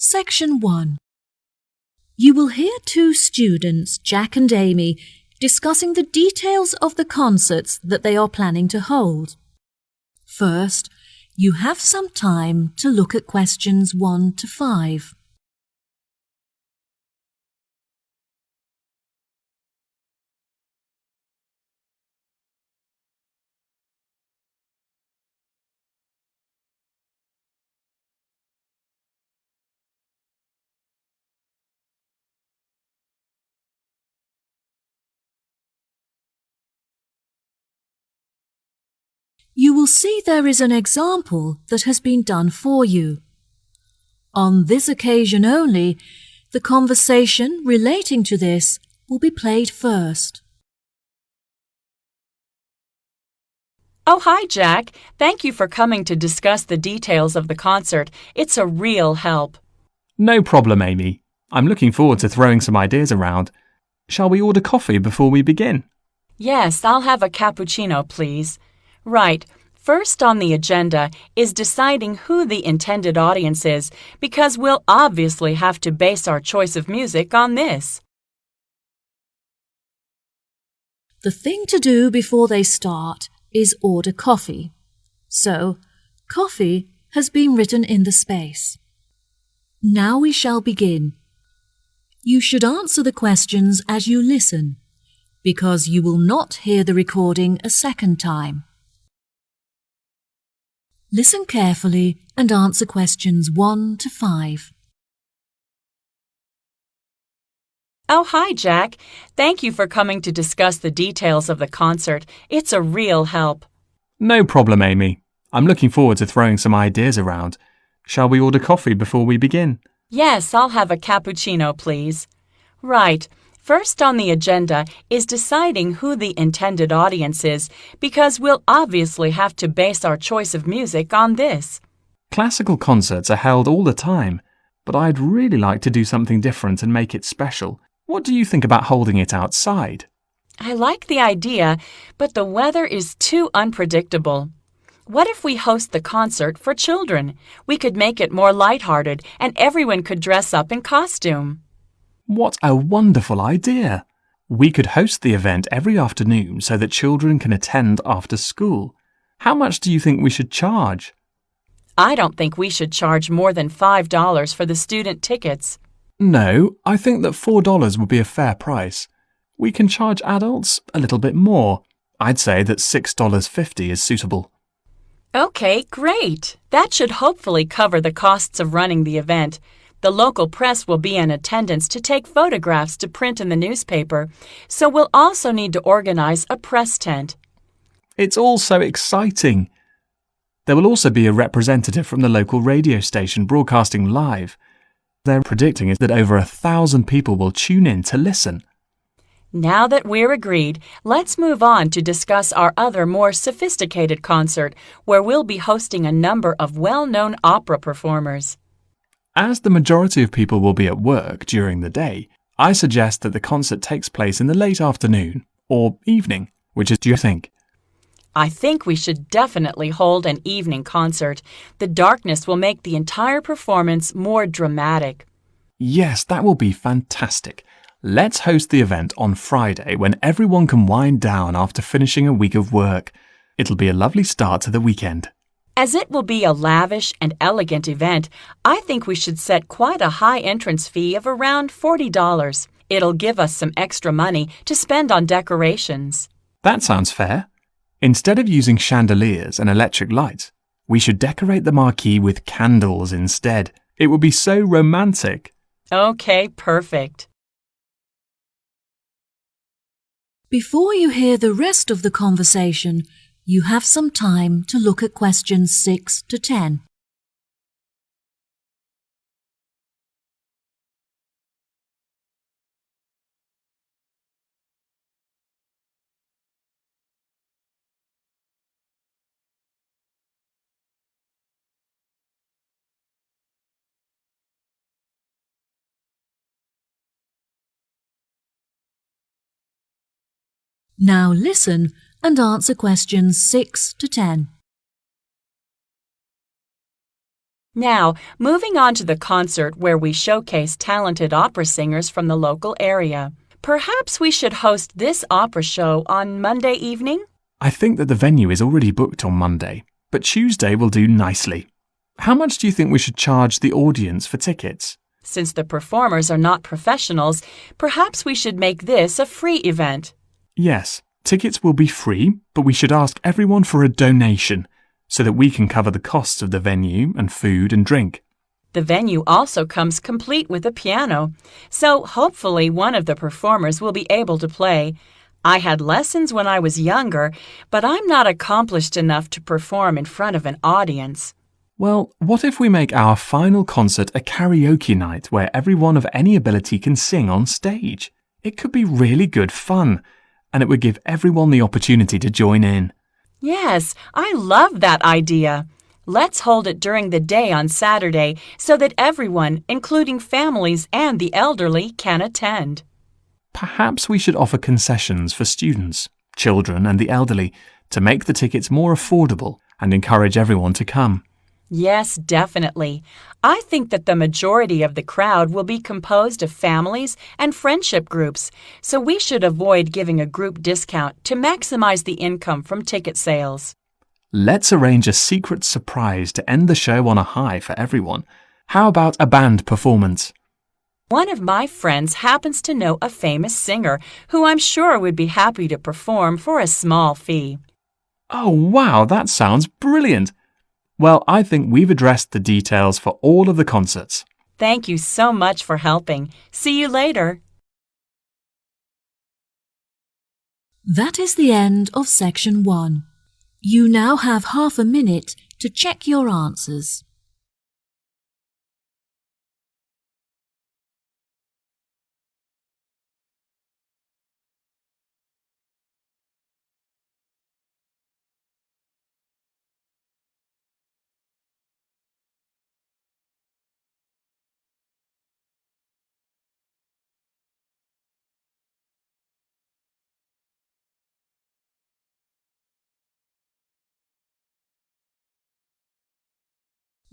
Section 1. You will hear two students, Jack and Amy, discussing the details of the concerts that they are planning to hold. First, you have some time to look at questions 1 to 5. You will see there is an example that has been done for you. On this occasion only, the conversation relating to this will be played first. Oh, hi, Jack. Thank you for coming to discuss the details of the concert. It's a real help. No problem, Amy. I'm looking forward to throwing some ideas around. Shall we order coffee before we begin? Yes, I'll have a cappuccino, please. Right. First on the agenda is deciding who the intended audience is, because we'll obviously have to base our choice of music on this. The thing to do before they start is order coffee. So, coffee has been written in the space. Now we shall begin. You should answer the questions as you listen, because you will not hear the recording a second time. Listen carefully and answer questions 1 to 5. Oh, hi, Jack. Thank you for coming to discuss the details of the concert. It's a real help. No problem, Amy. I'm looking forward to throwing some ideas around. Shall we order coffee before we begin? Yes, I'll have a cappuccino, please. Right. First on the agenda is deciding who the intended audience is, because we'll obviously have to base our choice of music on this. Classical concerts are held all the time, but I'd really like to do something different and make it special. What do you think about holding it outside? I like the idea, but the weather is too unpredictable. What if we host the concert for children? We could make it more lighthearted and everyone could dress up in costume. What a wonderful idea! We could host the event every afternoon so that children can attend after school. How much do you think we should charge? I don't think we should charge more than $5 for the student tickets. No, I think that $4 would be a fair price. We can charge adults a little bit more. I'd say that $6.50 is suitable. Okay, great. That should hopefully cover the costs of running the event. The local press will be in attendance to take photographs to print in the newspaper, so we'll also need to organize a press tent. It's all so exciting. There will also be a representative from the local radio station broadcasting live. They're predicting that over 1,000 people will tune in to listen. Now that we're agreed, let's move on to discuss our other more sophisticated concert, where we'll be hosting a number of well-known opera performers. As the majority of people will be at work during the day, I suggest that the concert takes place in the late afternoon or evening. Which do you think? I think we should definitely hold an evening concert. The darkness will make the entire performance more dramatic. Yes, that will be fantastic. Let's host the event on Friday when everyone can wind down after finishing a week of work. It'll be a lovely start to the weekend. As it will be a lavish and elegant event, I think we should set quite a high entrance fee of around $40. It'll give us some extra money to spend on decorations. That sounds fair. Instead of using chandeliers and electric lights, we should decorate the marquee with candles instead. It would be so romantic. Okay, perfect. Before you hear the rest of the conversation, you have some time to look at questions 6 to 10. Now listen and answer questions 6 to 10. Now, moving on to the concert where we showcase talented opera singers from the local area. Perhaps we should host this opera show on Monday evening? I think that the venue is already booked on Monday, but Tuesday will do nicely. How much do you think we should charge the audience for tickets? Since the performers are not professionals, perhaps we should make this a free event. Yes, tickets will be free, but we should ask everyone for a donation so that we can cover the costs of the venue and food and drink. The venue also comes complete with a piano, so hopefully one of the performers will be able to play. I had lessons when I was younger, but I'm not accomplished enough to perform in front of an audience. Well, what if we make our final concert a karaoke night where everyone of any ability can sing on stage? It could be really good fun, and it would give everyone the opportunity to join in. Yes, I love that idea. Let's hold it during the day on Saturday so that everyone, including families and the elderly, can attend. Perhaps we should offer concessions for students, children and the elderly to make the tickets more affordable and encourage everyone to come. Yes, definitely. I think that the majority of the crowd will be composed of families and friendship groups, so we should avoid giving a group discount to maximize the income from ticket sales. Let's arrange a secret surprise to end the show on a high for everyone. How about a band performance? One of my friends happens to know a famous singer who I'm sure would be happy to perform for a small fee. Oh, wow, that sounds brilliant! Well, I think we've addressed the details for all of the concerts. Thank you so much for helping. See you later. That is the end of section 1. You now have half a minute to check your answers.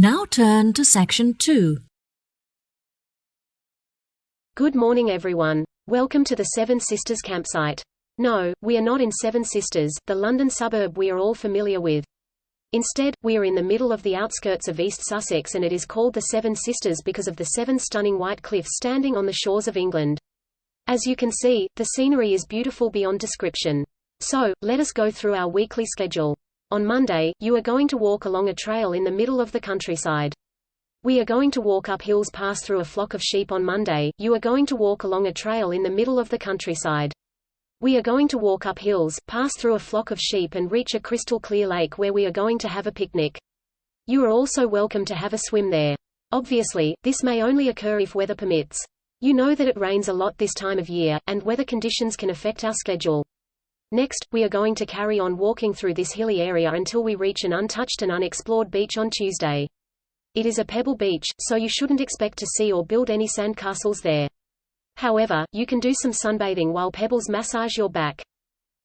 Now turn to section 2. Good morning, everyone. Welcome to the Seven Sisters campsite. No, we are not in Seven Sisters, the London suburb we are all familiar with. Instead, we are in the middle of the outskirts of East Sussex, and it is called the Seven Sisters because of the 7 stunning white cliffs standing on the shores of England. As you can see, the scenery is beautiful beyond description. So, let us go through our weekly schedule. On Monday, you are going to walk along a trail in the middle of the countryside. We are going to walk up hills, pass through a flock of sheep. On Monday, you are going to walk along a trail in the middle of the countryside. We are going to walk up hills, pass through a flock of sheep and reach a crystal clear lake where we are going to have a picnic. You are also welcome to have a swim there. Obviously, this may only occur if weather permits. You know that it rains a lot this time of year, and weather conditions can affect our schedule. Next, we are going to carry on walking through this hilly area until we reach an untouched and unexplored beach on Tuesday. It is a pebble beach, so you shouldn't expect to see or build any sandcastles there. However, you can do some sunbathing while pebbles massage your back.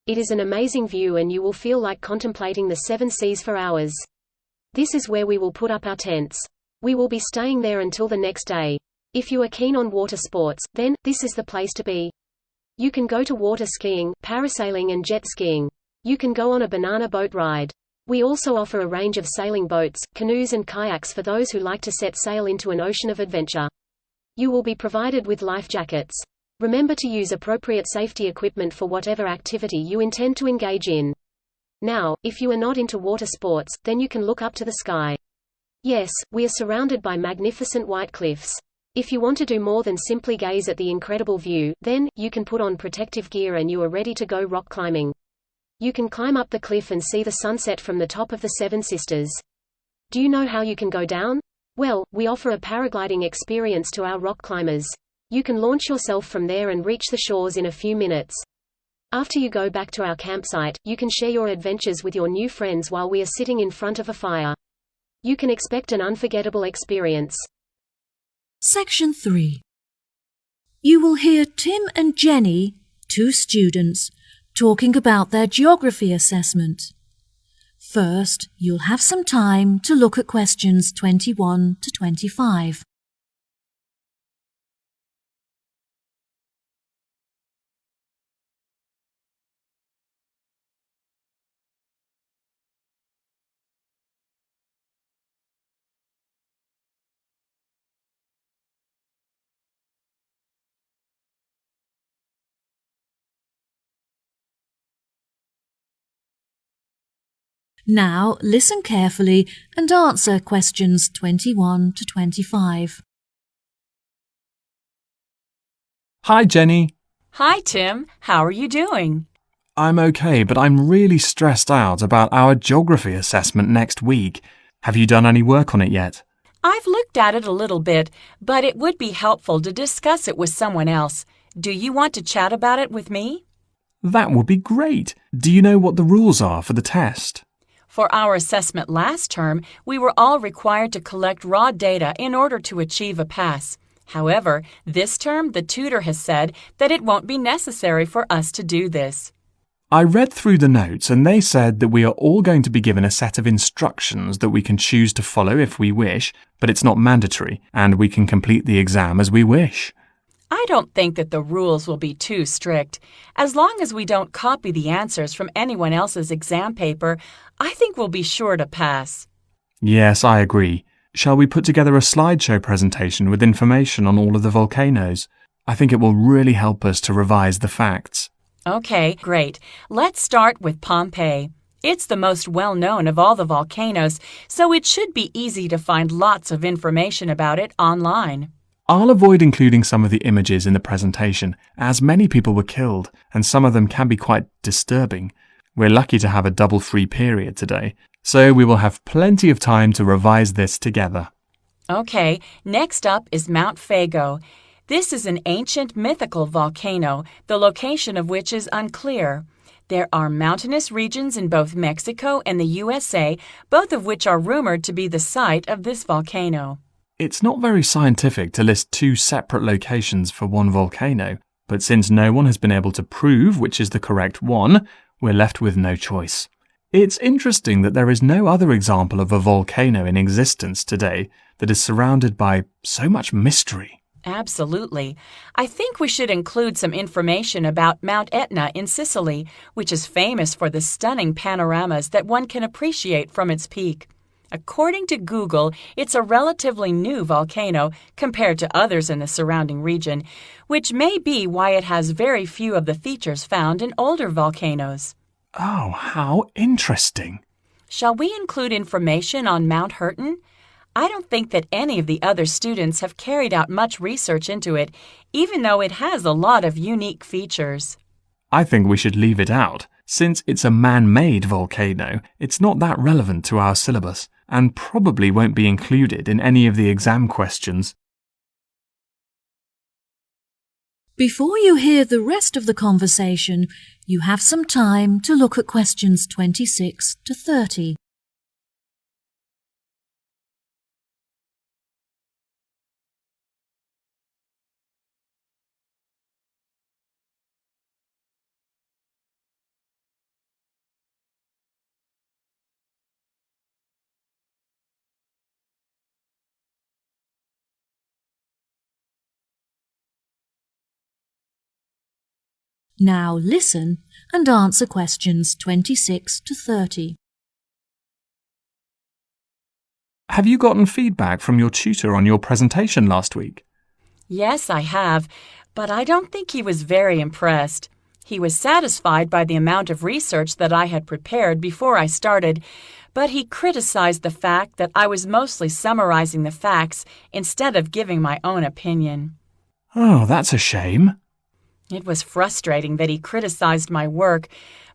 It is an amazing view and you will feel like contemplating the 7 seas for hours. This is where we will put up our tents. We will be staying there until the next day. If you are keen on water sports, then this is the place to be. You can go to water skiing, parasailing and jet skiing. You can go on a banana boat ride. We also offer a range of sailing boats, canoes and kayaks for those who like to set sail into an ocean of adventure. You will be provided with life jackets. Remember to use appropriate safety equipment for whatever activity you intend to engage in. Now, if you are not into water sports, then you can look up to the sky. Yes, we are surrounded by magnificent white cliffs. If you want to do more than simply gaze at the incredible view, then, you can put on protective gear and you are ready to go rock climbing. You can climb up the cliff and see the sunset from the top of the Seven Sisters. Do you know how you can go down? Well, we offer a paragliding experience to our rock climbers. You can launch yourself from there and reach the shores in a few minutes. After you go back to our campsite, you can share your adventures with your new friends while we are sitting in front of a fire. You can expect an unforgettable experience. Section 3. You will hear Tim and Jenny, 2 students, talking about their geography assessment. First, you'll have some time to look at questions 21 to 25. Now listen carefully and answer questions 21 to 25. Hi, Jenny. Hi, Tim. How are you doing? I'm okay, but I'm really stressed out about our geography assessment next week. Have you done any work on it yet? I've looked at it a little bit, but it would be helpful to discuss it with someone else. Do you want to chat about it with me? That would be great. Do you know what the rules are for the test? For our assessment last term, we were all required to collect raw data in order to achieve a pass. However, this term the tutor has said that it won't be necessary for us to do this. I read through the notes and they said that we are all going to be given a set of instructions that we can choose to follow if we wish, but it's not mandatory and we can complete the exam as we wish. I don't think that the rules will be too strict. As long as we don't copy the answers from anyone else's exam paper, I think we'll be sure to pass. Yes, I agree. Shall we put together a slideshow presentation with information on all of the volcanoes? I think it will really help us to revise the facts. Okay, great. Let's start with Pompeii. It's the most well-known of all the volcanoes, so it should be easy to find lots of information about it online. I'll avoid including some of the images in the presentation, as many people were killed, and some of them can be quite disturbing. We're lucky to have a double free period today, so we will have plenty of time to revise this together. Okay, next up is Mount Fago. This is an ancient mythical volcano, the location of which is unclear. There are mountainous regions in both Mexico and the USA, both of which are rumored to be the site of this volcano. It's not very scientific to list two separate locations for one volcano, but since no one has been able to prove which is the correct one, we're left with no choice. It's interesting that there is no other example of a volcano in existence today that is surrounded by so much mystery. Absolutely. I think we should include some information about Mount Etna in Sicily, which is famous for the stunning panoramas that one can appreciate from its peak. According to Google, it's a relatively new volcano compared to others in the surrounding region, which may be why it has very few of the features found in older volcanoes. Oh, how interesting. Shall we include information on Mount Hurton? I don't think that any of the other students have carried out much research into it, even though it has a lot of unique features. I think we should leave it out. Since it's a man-made volcano, it's not that relevant to our syllabus, and probably won't be included in any of the exam questions. Before you hear the rest of the conversation, you have some time to look at questions 26 to 30. Now listen and answer questions 26 to 30. Have you gotten feedback from your tutor on your presentation last week? Yes, I have, but I don't think he was very impressed. He was satisfied by the amount of research that I had prepared before I started, but he criticized the fact that I was mostly summarizing the facts instead of giving my own opinion. Oh, that's a shame. It was frustrating that he criticized my work,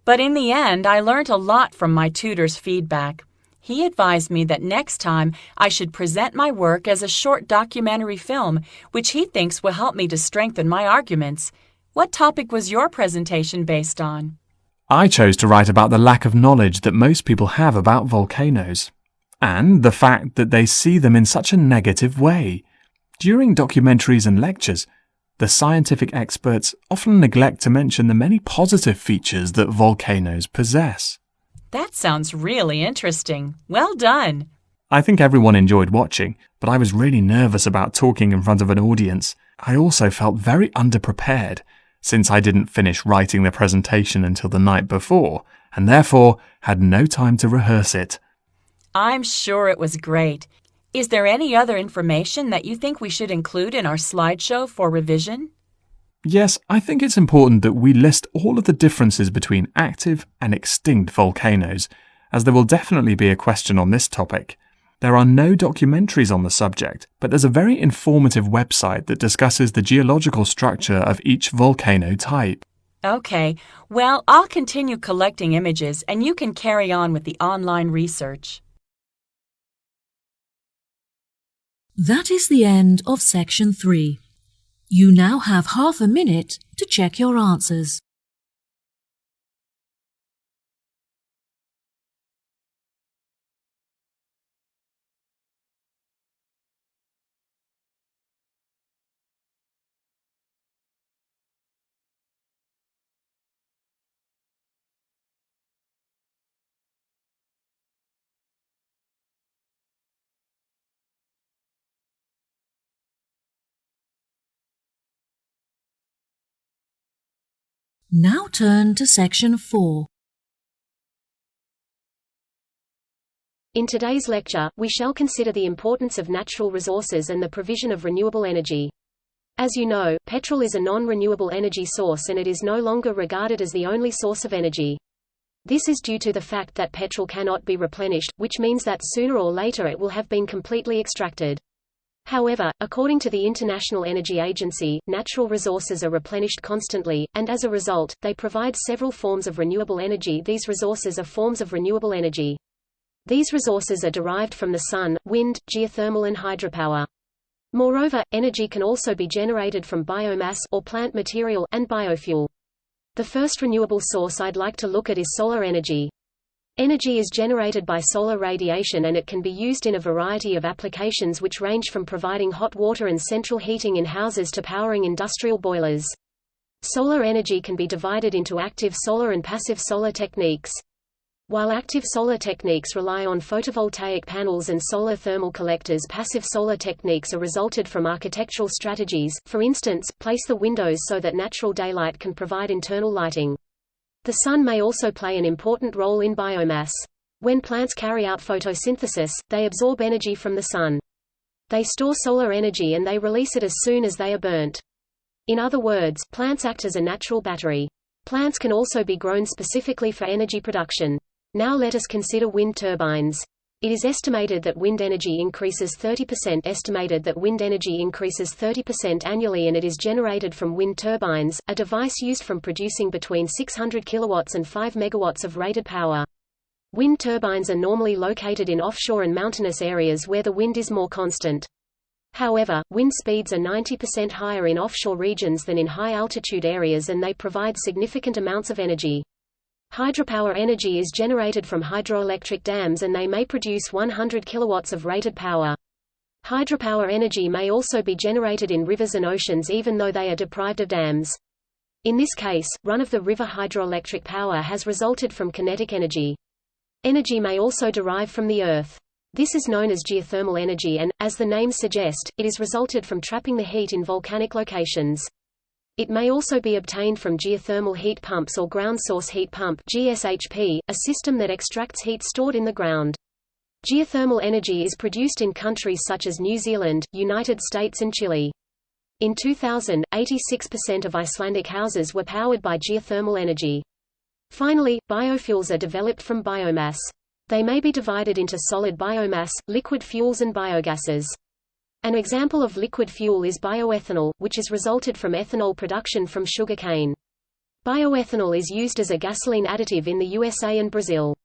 but in the end I learned a lot from my tutor's feedback. He advised me that next time I should present my work as a short documentary film, which he thinks will help me to strengthen my arguments. What topic was your presentation based on? I chose to write about the lack of knowledge that most people have about volcanoes, and the fact that they see them in such a negative way. During documentaries and lectures, the scientific experts often neglect to mention the many positive features that volcanoes possess. That sounds really interesting. Well done. I think everyone enjoyed watching, but I was really nervous about talking in front of an audience. I also felt very underprepared, since I didn't finish writing the presentation until the night before, and therefore had no time to rehearse it. I'm sure it was great. Is there any other information that you think we should include in our slideshow for revision? Yes, I think it's important that we list all of the differences between active and extinct volcanoes, as there will definitely be a question on this topic. There are no documentaries on the subject, but there's a very informative website that discusses the geological structure of each volcano type. Okay, well, I'll continue collecting images and you can carry on with the online research. That is the end of section 3. You now have half a minute to check your answers. Now turn to section 4. In today's lecture, we shall consider the importance of natural resources and the provision of renewable energy. As you know, petrol is a non-renewable energy source and it is no longer regarded as the only source of energy. This is due to the fact that petrol cannot be replenished, which means that sooner or later it will have been completely extracted. However, according to the International Energy Agency, natural resources are replenished constantly, and as a result, they provide several forms of renewable energy. These resources are forms of renewable energy. These resources are derived from the sun, wind, geothermal and hydropower. Moreover, energy can also be generated from biomass or plant material and biofuel. The first renewable source I'd like to look at is solar energy. Energy is generated by solar radiation and it can be used in a variety of applications which range from providing hot water and central heating in houses to powering industrial boilers. Solar energy can be divided into active solar and passive solar techniques. While active solar techniques rely on photovoltaic panels and solar thermal collectors, passive solar techniques are resulted from architectural strategies. For instance, place the windows so that natural daylight can provide internal lighting. The sun may also play an important role in biomass. When plants carry out photosynthesis, they absorb energy from the sun. They store solar energy and they release it as soon as they are burnt. In other words, plants act as a natural battery. Plants can also be grown specifically for energy production. Now let us consider wind turbines. It is estimated that wind energy increases 30% annually and it is generated from wind turbines, a device used from producing between 600 kilowatts and 5 megawatts of rated power. Wind turbines are normally located in offshore and mountainous areas where the wind is more constant. However, wind speeds are 90% higher in offshore regions than in high-altitude areas and they provide significant amounts of energy. Hydropower energy is generated from hydroelectric dams and they may produce 100 kilowatts of rated power. Hydropower energy may also be generated in rivers and oceans even though they are deprived of dams. In this case, run-of-the-river hydroelectric power has resulted from kinetic energy. Energy may also derive from the earth. This is known as geothermal energy and, as the name suggests, it is resulted from trapping the heat in volcanic locations. It may also be obtained from geothermal heat pumps or ground source heat pump (GSHP), a system that extracts heat stored in the ground. Geothermal energy is produced in countries such as New Zealand, United States and Chile. In 2000, 86% of Icelandic houses were powered by geothermal energy. Finally, biofuels are developed from biomass. They may be divided into solid biomass, liquid fuels and biogases. An example of liquid fuel is bioethanol, which is resulted from ethanol production from sugarcane. Bioethanol is used as a gasoline additive in the USA and Brazil.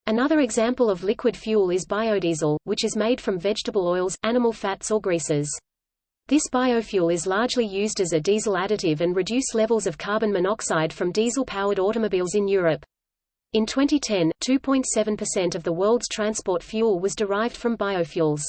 Another example of liquid fuel is biodiesel, which is made from vegetable oils, animal fats or greases. This biofuel is largely used as a diesel additive and reduce levels of carbon monoxide from diesel-powered automobiles in Europe. In 2010, 2.7% of the world's transport fuel was derived from biofuels.